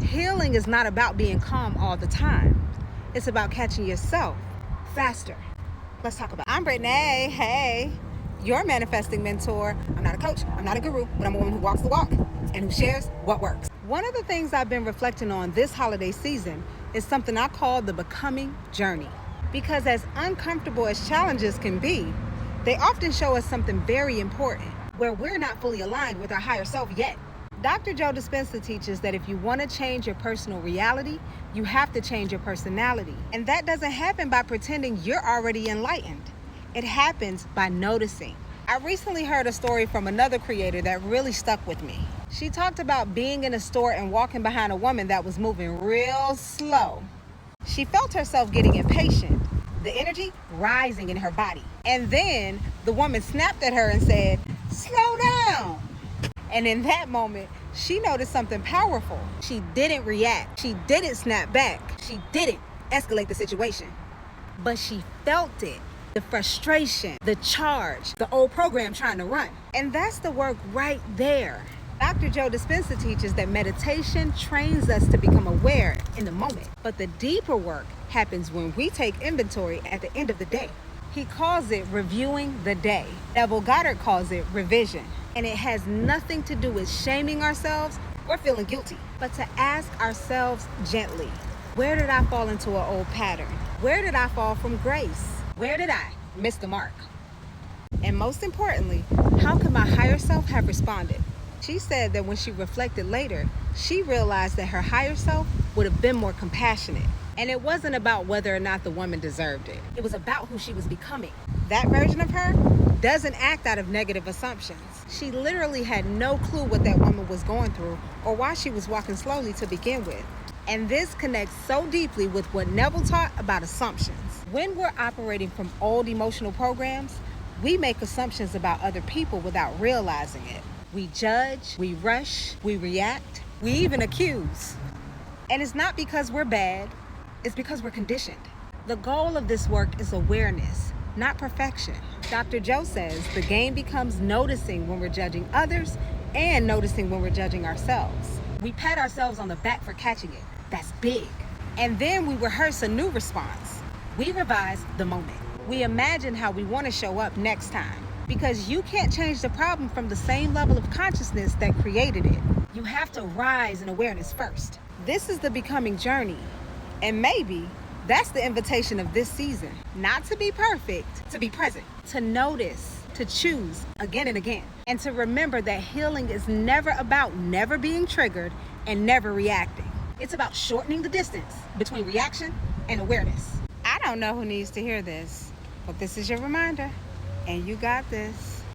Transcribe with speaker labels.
Speaker 1: Healing is not about being calm all the time. It's about catching yourself faster. Let's talk about it. I'm Brittany. Hey, your manifesting mentor. I'm not a coach, I'm not a guru, but I'm a woman who walks the walk and who shares what works. One of the things I've been reflecting on this holiday season is something I call the becoming journey. Because as uncomfortable as challenges can be, they often show us something very important where we're not fully aligned with our higher self yet. Dr. Joe Dispenza teaches that if you want to change your personal reality, you have to change your personality. And that doesn't happen by pretending you're already enlightened. It happens by noticing. I recently heard a story from another creator that really stuck with me. She talked about being in a store and walking behind a woman that was moving real slow. She felt herself getting impatient, the energy rising in her body. And then the woman snapped at her and said, "Slow down." And in that moment, she noticed something powerful. She didn't react. She didn't snap back. She didn't escalate the situation. But she felt it. The frustration, the charge, the old program trying to run. And that's the work right there. Dr. Joe Dispenza teaches that meditation trains us to become aware in the moment. But the deeper work happens when we take inventory at the end of the day. He calls it reviewing the day. Neville calls it revision. And it has nothing to do with shaming ourselves or feeling guilty, but to ask ourselves gently, where did I fall into an old pattern? Where did I fall from grace? Where did I miss the mark? And most importantly, how could my higher self have responded? She said that when she reflected later, she realized that her higher self would have been more compassionate. And it wasn't about whether or not the woman deserved it. It was about who she was becoming. That version of her doesn't act out of negative assumptions. She literally had no clue what that woman was going through or why she was walking slowly to begin with. And this connects so deeply with what Neville taught about assumptions. When we're operating from old emotional programs, we make assumptions about other people without realizing it. We judge, we rush, we react, we even accuse. And it's not because we're bad, it's because we're conditioned. The goal of this work is awareness, not perfection. Dr. Joe says the game becomes noticing when we're judging others and noticing when we're judging ourselves. We pat ourselves on the back for catching it. That's big. And then we rehearse a new response. We revise the moment. We imagine how we want to show up next time. Because you can't change the problem from the same level of consciousness that created it. You have to rise in awareness first. This is the becoming journey. And maybe that's the invitation of this season. Not to be perfect, to be present, to notice, to choose again and again. And to remember that healing is never about never being triggered and never reacting. It's about shortening the distance between reaction and awareness. I don't know who needs to hear this, but this is your reminder. And you got this.